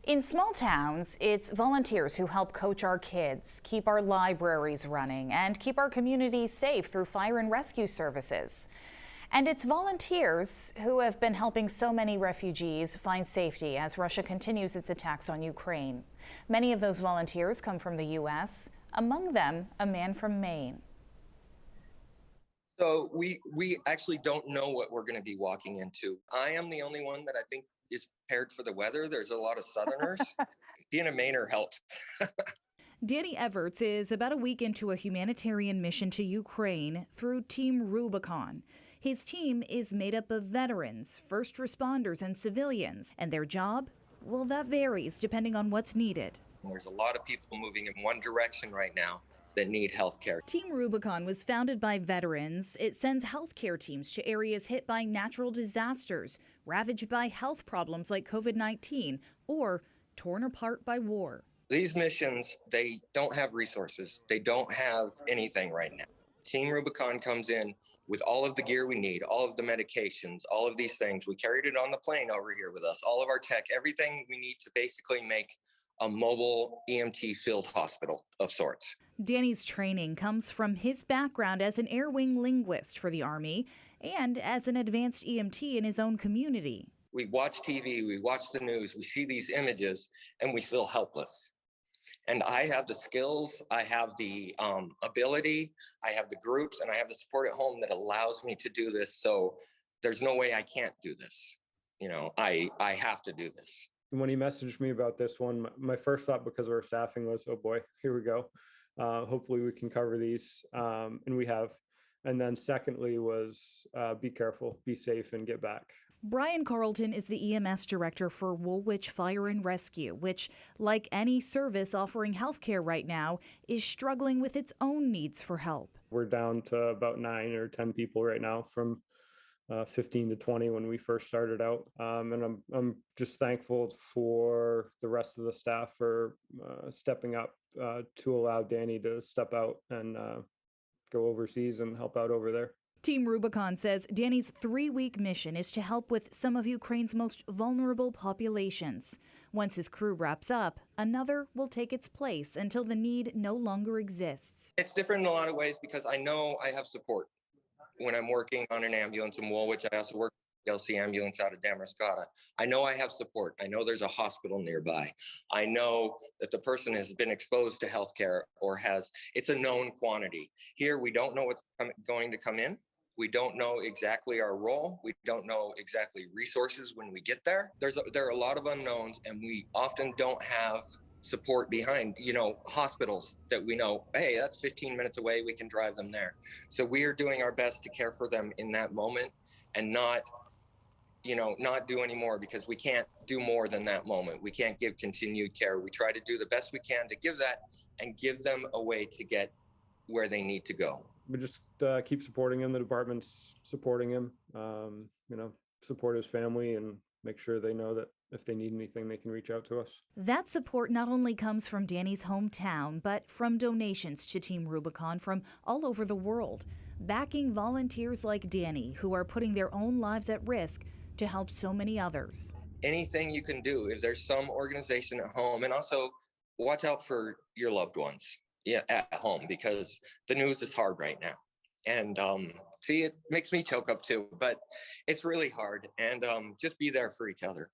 In small towns, it's volunteers who help coach our kids, keep our libraries running, and keep our communities safe through fire and rescue services. And it's volunteers who have been helping so many refugees find safety as Russia continues its attacks on Ukraine. Many of those volunteers come from the U.S., among them a man from Maine. So we actually don't know what we're going to be walking into. I am the only one that I think is prepared for the weather. There's a lot of Southerners. Being a Mainer helps. Danny Everts is about a week into a humanitarian mission to Ukraine through Team Rubicon. His team is made up of veterans, first responders, and civilians, and their job, well, that varies depending on what's needed. There's a lot of people moving in one direction right now that need health care. Team Rubicon was founded by veterans. It sends healthcare teams to areas hit by natural disasters, ravaged by health problems like COVID-19, or torn apart by war. These missions, they don't have resources. They don't have anything right now. Team Rubicon comes in with all of the gear we need, all of the medications, all of these things. We carried it on the plane over here with us, all of our tech, everything we need to basically make a mobile EMT field hospital of sorts. Danny's training comes from his background as an air wing linguist for the Army and as an advanced EMT in his own community. We watch TV, we watch the news, we see these images, and we feel helpless. And I have the skills, I have the ability, I have the groups, and I have the support at home that allows me to do this. So there's no way I can't do this. You know, I have to do this. When he messaged me about this one, my first thought, because of our staffing, was, oh boy, here we go. Hopefully we can cover these, and we have. And then secondly was be careful, be safe, and get back. Brian Carlton is the EMS director for Woolwich Fire and Rescue, which, like any service offering healthcare right now, is struggling with its own needs for help. We're down to about 9 or 10 people right now from 15 to 20 when we first started out. And I'm just thankful for the rest of the staff for stepping up to allow Danny to step out and go overseas and help out over there. Team Rubicon says Danny's 3-week mission is to help with some of Ukraine's most vulnerable populations. Once his crew wraps up, another will take its place until the need no longer exists. It's different in a lot of ways because I know I have support. When I'm working on an ambulance in Woolwich, I also work with the LC ambulance out of Damariscotta. I know I have support. I know there's a hospital nearby. I know that the person has been exposed to healthcare or it's a known quantity. Here, we don't know what's going to come in. We don't know exactly our role. We don't know exactly resources when we get there. There are a lot of unknowns, and we often don't have support behind, hospitals that we know, hey, that's 15 minutes away, we can drive them there. So we are doing our best to care for them in that moment and not do any more, because we can't do more than that moment. We can't give continued care. We try to do the best we can to give that and give them a way to get where they need to go. We just keep supporting him. The department's supporting him, support his family and make sure they know that if they need anything, they can reach out to us. That support not only comes from Danny's hometown, but from donations to Team Rubicon from all over the world, backing volunteers like Danny who are putting their own lives at risk to help so many others. Anything you can do, if there's some organization at home, and also watch out for your loved ones at home, because the news is hard right now. And it makes me choke up too, but it's really hard. And just be there for each other.